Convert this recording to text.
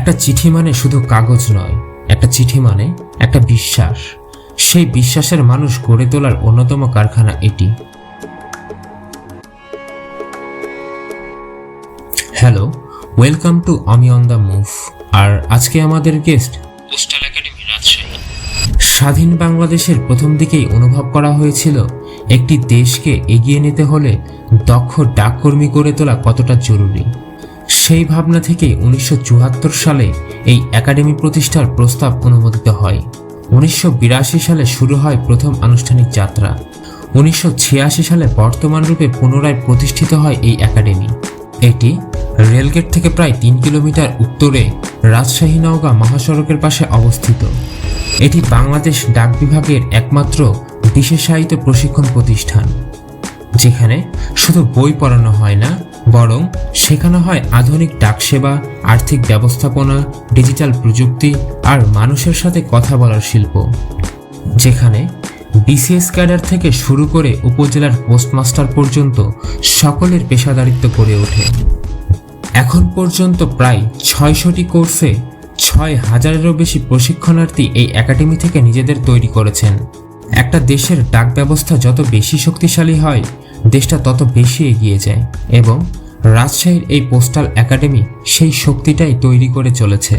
একটা চিঠি মানে শুধু কাগজ নয়, একটা চিঠি মানে একটা বিশ্বাস। সেই বিশ্বাসের মানুষ গড়ে তোলার অন্যতম কারখানা এটি। হ্যালো, ওয়েলকাম টু আমি অন দ্য মুভ। আর আজকে আমাদের গেস্ট পোস্টাল একাডেমি রাজশাহী। স্বাধীন বাংলাদেশের প্রথম দিকেই অনুভব করা হয়েছিল একটি দেশকে এগিয়ে নিতে হলে দক্ষ ডাককর্মী গড়ে তোলা কতটা জরুরি। সেই ভাবনা থেকেই 1974 সালে এই একাডেমি প্রতিষ্ঠার প্রস্তাব অনুমোদিত হয়। 1982 সালে শুরু হয় প্রথম আনুষ্ঠানিক যাত্রা। 1986 সালে বর্তমান রূপে পুনরায় প্রতিষ্ঠিত হয় এই একাডেমি। এটি রেলগেট থেকে প্রায় 3 কিলোমিটার উত্তরে রাজশাহী নওগাঁ মহাসড়কের পাশে অবস্থিত। এটি বাংলাদেশ ডাক বিভাগের একমাত্র বিশেষায়িত প্রশিক্ষণ প্রতিষ্ঠান, যেখানে শুধু বই পড়ানো হয় না, বরং শেখানো হয় আধুনিক ডাক সেবা, আর্থিক ব্যবস্থাপনা, ডিজিটাল প্রযুক্তি আর মানুষের সাথে কথা বলার শিল্প। যেখানে বিসিএস ক্যাডার থেকে শুরু করে উপজেলার পোস্টমাস্টার পর্যন্ত সকলের পেশাদারিত্ব গড়ে ওঠে। এখন পর্যন্ত প্রায় 600টি কোর্সে 6000-এরও বেশি প্রশিক্ষণার্থী এই একাডেমি থেকে নিজেদের তৈরি করেছেন। একটা দেশের ডাক ব্যবস্থা যত বেশি শক্তিশালী হয়, দেশটা তত বেশি এগিয়ে যায়, এবং রাজশাহীর এই পোস্টাল একাডেমি সেই শক্তিটাই তৈরি করে চলেছে।